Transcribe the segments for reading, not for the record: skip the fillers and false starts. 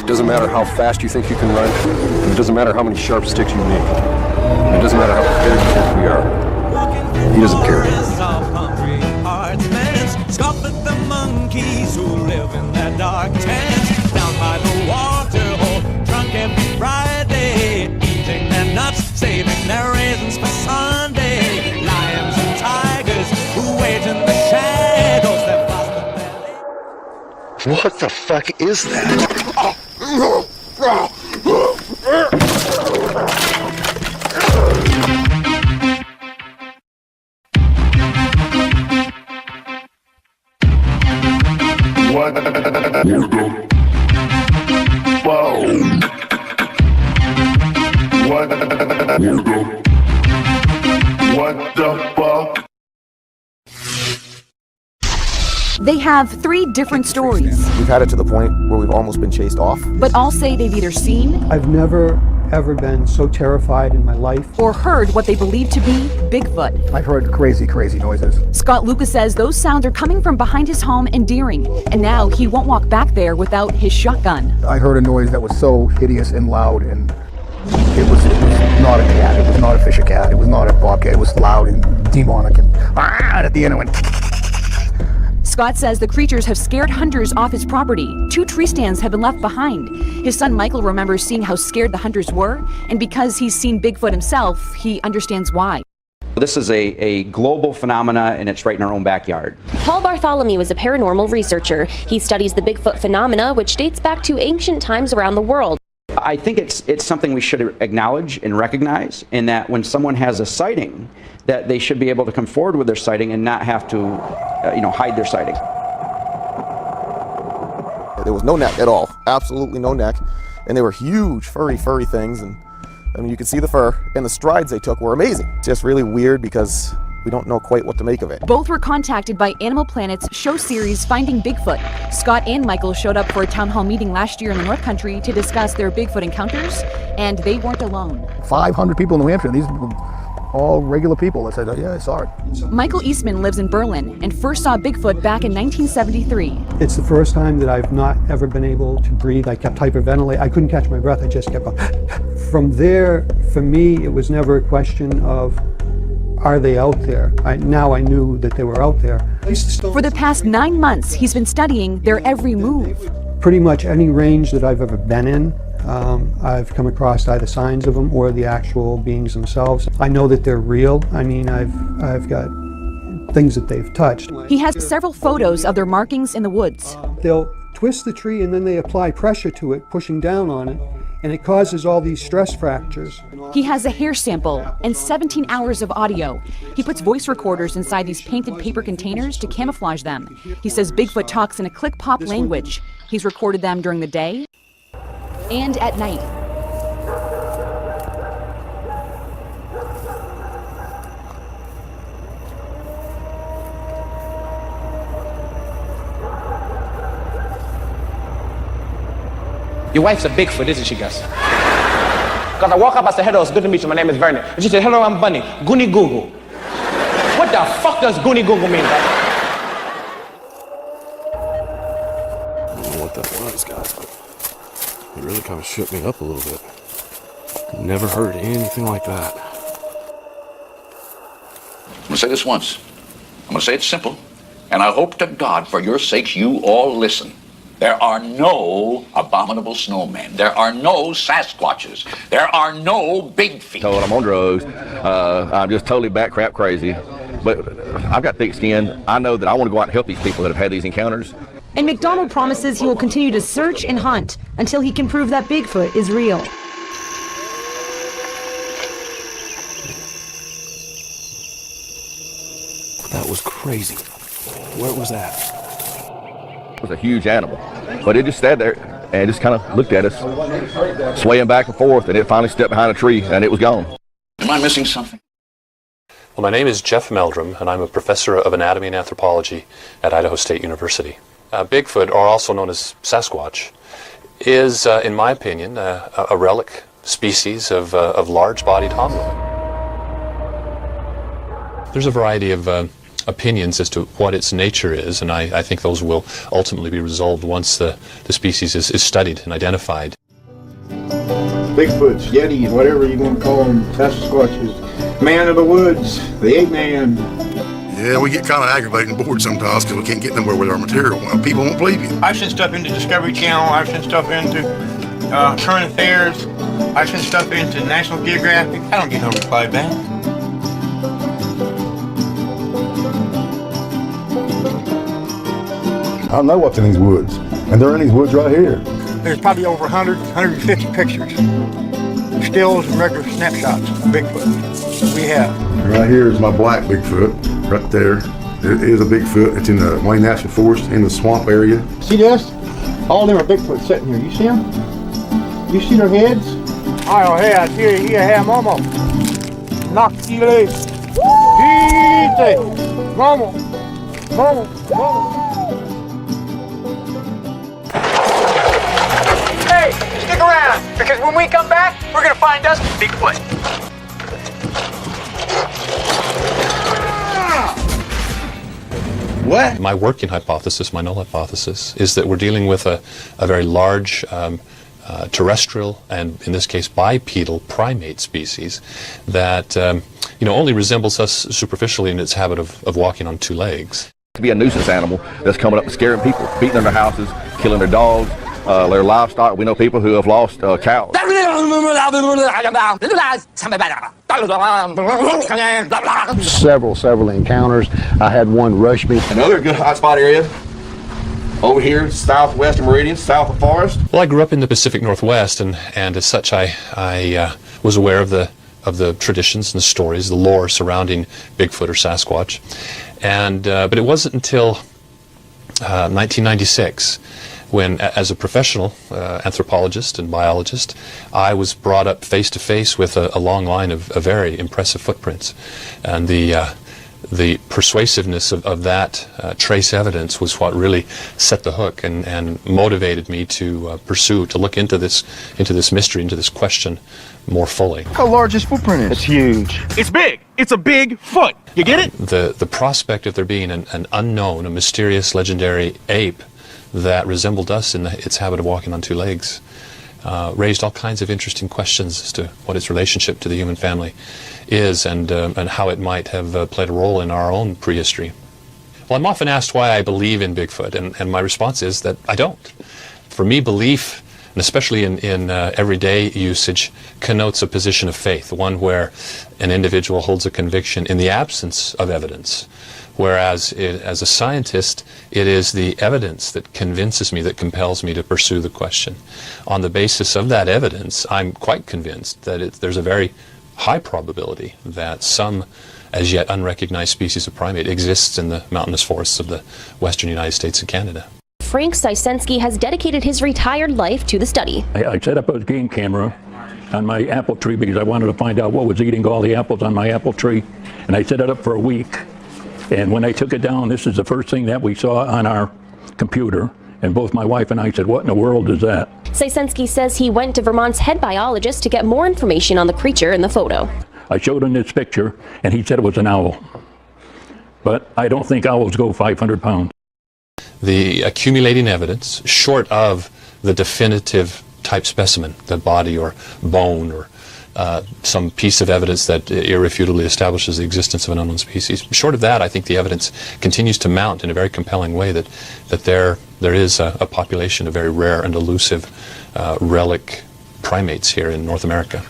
It doesn't matter how fast you think you can run. It doesn't matter how many sharp sticks you make. It doesn't matter how prepared you think we are. He doesn't care. Scoff at the monkeys who live in that dark tent down by the water hole, drunk every Friday, eating their nuts, saving their raisins for Sunday. Lions and tigers who wait in the shadows. What the fuck is that? What? Whoa. What the fuck? They have 3 different stories. We've had it to the point where we've almost been chased off. But all say they've either seen I've never, ever been so terrified in my life. or heard what they believe to be Bigfoot. I've heard crazy, crazy noises. Scott Lucas says those sounds are coming from behind his home in Deering, and now he won't walk back there without his shotgun. I heard a noise that was so hideous and loud, and it was not a cat, it was not a fisher cat, it was not a bobcat, it was loud and demonic, and at the end it went. Scott says the creatures have scared hunters off his property. 2 tree stands have been left behind. His son Michael remembers seeing how scared the hunters were, and because he's seen Bigfoot himself, he understands why. This is a global phenomena, and it's right in our own backyard. Paul Bartholomew is a paranormal researcher. He studies the Bigfoot phenomena, which dates back to ancient times around the world. I think it's something we should acknowledge and recognize, in that when someone has a sighting, that they should be able to come forward with their sighting and not have to, hide their sighting. There was no neck at all, absolutely no neck, and they were huge, furry things, and I mean, you could see the fur, and the strides they took were amazing. It's just really weird because we don't know quite what to make of it. Both were contacted by Animal Planet's show series Finding Bigfoot. Scott and Michael showed up for a town hall meeting last year in the North Country to discuss their Bigfoot encounters, and they weren't alone. 500 people in New Hampshire, these were all regular people that said, oh, yeah, I saw it. Michael Eastman lives in Berlin and first saw Bigfoot back in 1973. It's the first time that I've not ever been able to breathe. I kept hyperventilating. I couldn't catch my breath. I just kept going. From there, for me, it was never a question of, are they out there? Now I knew that they were out there. For the past 9 months, he's been studying their every move. Pretty much any range that I've ever been in, I've come across either signs of them or the actual beings themselves. I know that they're real. I mean, I've got things that they've touched. He has several photos of their markings in the woods. They'll twist the tree and then they apply pressure to it, pushing down on it, and it causes all these stress fractures. He has a hair sample and 17 hours of audio. He puts voice recorders inside these painted paper containers to camouflage them. He says Bigfoot talks in a click-pop language. He's recorded them during the day and at night. Your wife's a Bigfoot, isn't she, Gus? Because I walk up, I said, hello, it's good to meet you, my name is Vernon. And she said, hello, I'm Bunny. Goonie Google. What the fuck does Goonie Google mean, guys? I don't know what that was, guys, but it really kind of shook me up a little bit. Never heard anything like that. I'm going to say this once. I'm going to say it simple. And I hope to God, for your sakes, you all listen. There are no abominable snowmen. There are no Sasquatches. There are no big feet. Told I'm on drugs. I'm just totally bat crap crazy. But I've got thick skin. I know that I want to go out and help these people that have had these encounters. And McDonald promises he will continue to search and hunt until he can prove that Bigfoot is real. That was crazy. Where was that? It was a huge animal, but it just sat there and just kind of looked at us, swaying back and forth, and it finally stepped behind a tree and it was gone. Am I missing something? Well, my name is Jeff Meldrum, and I'm a professor of anatomy and anthropology at Idaho State University. Bigfoot, or also known as Sasquatch, is, in my opinion, a relic species of large-bodied hominid. There's a variety of opinions as to what its nature is, and I think those will ultimately be resolved once the species is studied and identified. Bigfoots, Yetis, whatever you want to call them, Sasquatches, man of the woods, the ape man. Yeah, we get kind of aggravated and bored sometimes because we can't get nowhere with our material. Well, people won't believe you. I've sent stuff into Discovery Channel, I've sent stuff into Current Affairs, I've sent stuff into National Geographic. I don't get no reply back. I know what's in these woods, and they're in these woods right here. There's probably over 100, 150 pictures, stills and regular snapshots of Bigfoot we have. Right here is my black Bigfoot, right there. It is a Bigfoot. It's in the Wayne National Forest in the swamp area. See this? All them are Bigfoot sitting here. You see them? You see their heads? Oh, hey, I see you here, Momo. Knock you loose. Momo. Momo. Momo. Hey, stick around, because when we come back, we're gonna find us Bigfoot. What? My working hypothesis, my null hypothesis, is that we're dealing with a very large terrestrial and, in this case, bipedal primate species that only resembles us superficially in its habit of walking on two legs. To be a nuisance animal that's coming up and scaring people, beating in their houses, killing their dogs, their livestock. We know people who have lost cows. Several encounters. I had one rush me. Another good hotspot area over here, southwestern meridian, south of Forest. Well, I grew up in the Pacific Northwest, and as such, I was aware of the traditions and the stories, the lore surrounding Bigfoot or Sasquatch, and but it wasn't until 1996 when, as a professional anthropologist and biologist, I was brought up face to face with a long line of very impressive footprints, and the persuasiveness of that trace evidence was what really set the hook and motivated me to look into this mystery, into this question more fully. How large this footprint is? It's huge. It's big. It's a big foot. You get it? The prospect of there being an unknown, a mysterious, legendary ape that resembled us in its habit of walking on two legs raised all kinds of interesting questions as to what its relationship to the human family is and how it might have played a role in our own prehistory. Well, I'm often asked why I believe in Bigfoot, and my response is that I don't. For me, belief, and especially in everyday usage, connotes a position of faith, one where an individual holds a conviction in the absence of evidence. Whereas as a scientist, it is the evidence that convinces me, that compels me to pursue the question. On the basis of that evidence, I'm quite convinced that there's a very high probability that some as yet unrecognized species of primate exists in the mountainous forests of the western United States and Canada. Frank Sysensky has dedicated his retired life to the study. I set up a game camera on my apple tree because I wanted to find out what was eating all the apples on my apple tree, and I set it up for a week. And when I took it down, this is the first thing that we saw on our computer. And both my wife and I said, what in the world is that? Sysensky says he went to Vermont's head biologist to get more information on the creature in the photo. I showed him this picture, and he said it was an owl. But I don't think owls go 500 pounds. The accumulating evidence, short of the definitive type specimen, the body or bone or some piece of evidence that irrefutably establishes the existence of an unknown species. Short of that, I think the evidence continues to mount in a very compelling way that there is a population of very rare and elusive relic primates here in North America.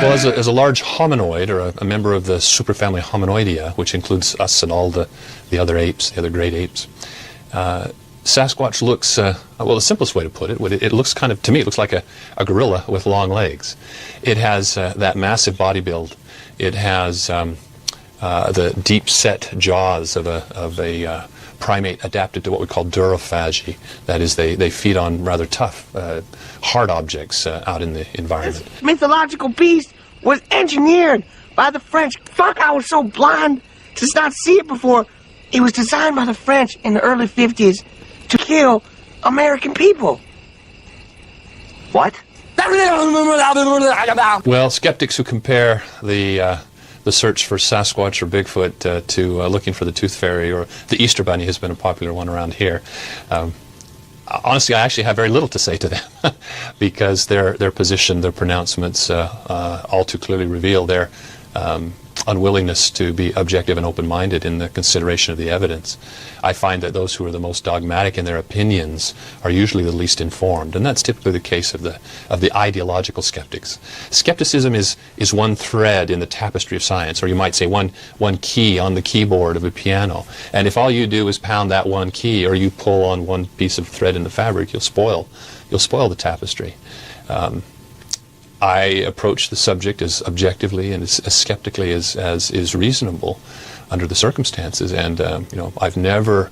Well, as a large hominoid, or a member of the superfamily Hominoidea, which includes us and all the other apes, the other great apes, Sasquatch looks, well, the simplest way to put it, it looks kind of, to me, it looks like a gorilla with long legs. It has that massive body build. It has the deep-set jaws of a primate adapted to what we call durophagy. That is, they feed on rather tough, hard objects out in the environment. This mythological beast was engineered by the French. Fuck, I was so blind to not see it before. It was designed by the French in the early 50s to kill American people. What? Well, skeptics who compare the the search for Sasquatch or Bigfoot to looking for the Tooth Fairy, or the Easter Bunny has been a popular one around here. Honestly, I actually have very little to say to them because their position, their pronouncements all too clearly reveal their unwillingness to be objective and open-minded in the consideration of the evidence. I find that those who are the most dogmatic in their opinions are usually the least informed, and that's typically the case of the ideological skeptics. Skepticism is one thread in the tapestry of science, or you might say one key on the keyboard of a piano. And if all you do is pound that one key, or you pull on one piece of thread in the fabric, you'll spoil the tapestry. I approach the subject as objectively and as skeptically as is reasonable under the circumstances, and I've never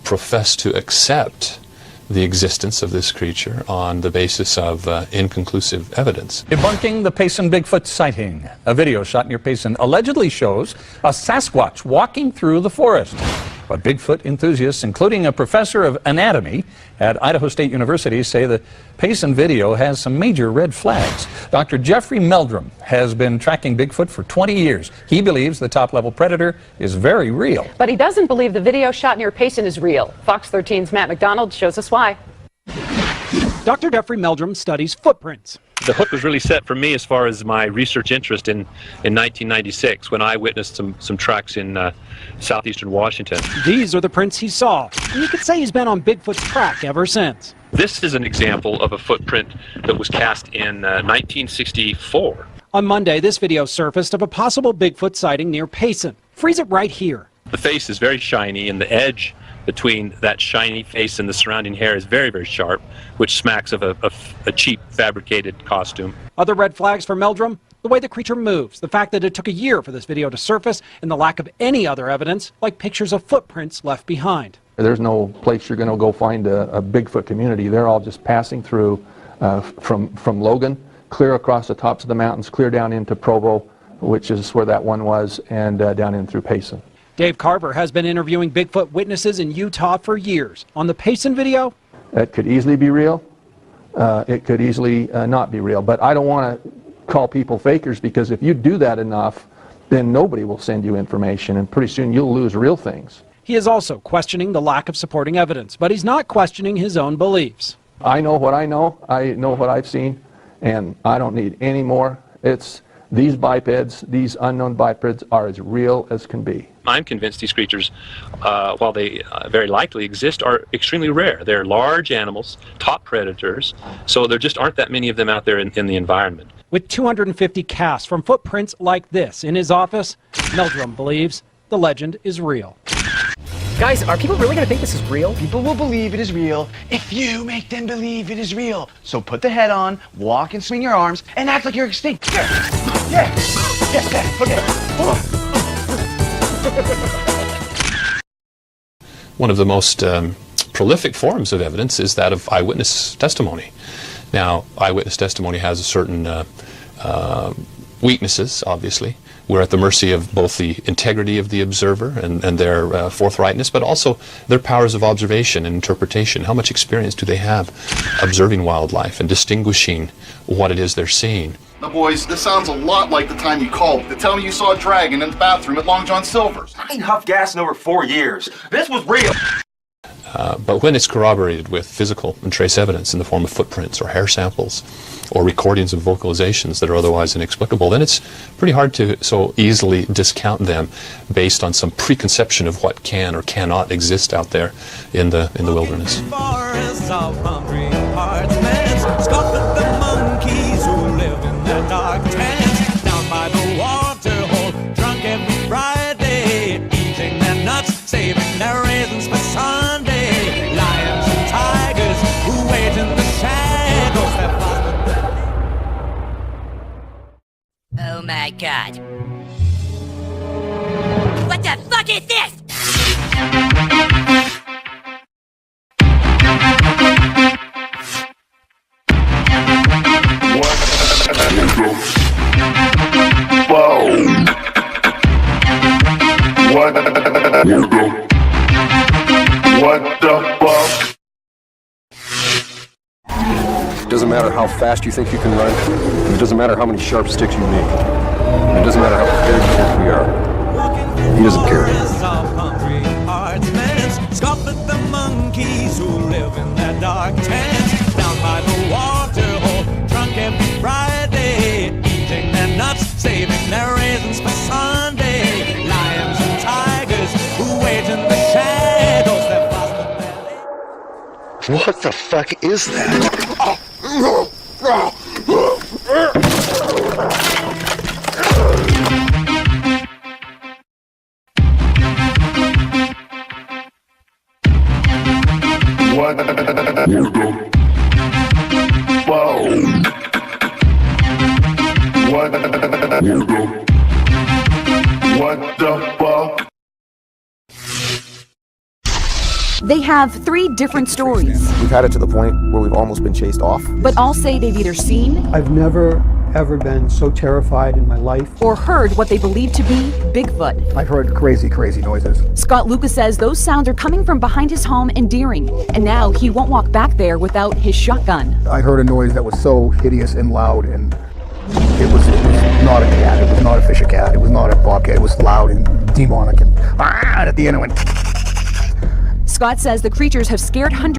professed to accept the existence of this creature on the basis of inconclusive evidence. Debunking the Payson Bigfoot sighting. A video shot near Payson allegedly shows a Sasquatch walking through the forest. But Bigfoot enthusiasts, including a professor of anatomy at Idaho State University, say the Payson video has some major red flags. Dr. Jeffrey Meldrum has been tracking Bigfoot for 20 years. He believes the top-level predator is very real. But he doesn't believe the video shot near Payson is real. Fox 13's Matt McDonald shows us why. Dr. Jeffrey Meldrum studies footprints. The hook was really set for me as far as my research interest in 1996 when I witnessed some tracks in southeastern Washington. These are the prints he saw, and you could say he's been on Bigfoot's track ever since. This is an example of a footprint that was cast in 1964. On Monday, this video surfaced of a possible Bigfoot sighting near Payson. Freeze it right here. The face is very shiny, and the edge between that shiny face and the surrounding hair is very, very sharp, which smacks of a cheap fabricated costume. Other red flags for Meldrum: the way the creature moves, the fact that it took a year for this video to surface, and the lack of any other evidence, like pictures of footprints left behind. There's no place you're going to go find a Bigfoot community. They're all just passing through from Logan, clear across the tops of the mountains, clear down into Provo, which is where that one was, and down in through Payson. Dave Carver has been interviewing Bigfoot witnesses in Utah for years. On the Payson video, it could easily be real. It could easily not be real. But I don't want to call people fakers, because if you do that enough, then nobody will send you information, and pretty soon you'll lose real things. He is also questioning the lack of supporting evidence, but he's not questioning his own beliefs. I know what I know what I've seen, and I don't need any more. It's these bipeds, these unknown bipeds, are as real as can be. I'm convinced these creatures, while they very likely exist, are extremely rare. They're large animals, top predators, so there just aren't that many of them out there in the environment. With 250 casts from footprints like this in his office, Meldrum believes the legend is real. Guys, are people really going to think this is real? People will believe it is real if you make them believe it is real. So put the head on, walk and swing your arms, and act like you're extinct. Yeah, okay. One of the most prolific forms of evidence is that of eyewitness testimony. Now, eyewitness testimony has a certain weaknesses, obviously. We're at the mercy of both the integrity of the observer and their forthrightness, but also their powers of observation and interpretation. How much experience do they have observing wildlife and distinguishing what it is they're seeing? Now, boys, this sounds a lot like the time you called to tell me you saw a dragon in the bathroom at Long John Silver's. I ain't huffed gas in over 4 years. This was real. But when it's corroborated with physical and trace evidence in the form of footprints or hair samples or recordings of vocalizations that are otherwise inexplicable, then it's pretty hard to so easily discount them based on some preconception of what can or cannot exist out there in the wilderness. Forests of hungry hearts, men scoff at the monkeys who live in their dark tents down by the water hole, drunk every Friday, eating their nuts, saving their raisins for Sunday. Lions and tigers who wait in the shadows, they're fast. Oh my god. What the fuck is this? What the fuck? It doesn't matter how fast you think you can run. It doesn't matter how many sharp sticks you need. It doesn't matter how scared we are. He doesn't care. Scoff at the monkeys who live in that dark tent down by the water hole, drunk every Friday, eating their nuts, saving their raisins for Sunday. Lions and tigers who wait in the shadows. They're fast and What the fuck is that? What the fuck? What the fuck? They have 3 different stories, We've had it to the point where we've almost been chased off. but all say they've either seen I've never, ever been so terrified in my life. or heard what they believe to be Bigfoot. I've heard crazy, crazy noises. Scott Lucas says those sounds are coming from behind his home in Deering, and now he won't walk back there without his shotgun. I heard a noise that was so hideous and loud, and it was not a cat, it was not a fisher cat, it was not a bobcat, it was loud and demonic, and at the end it went. Scott says the creatures have scared hundreds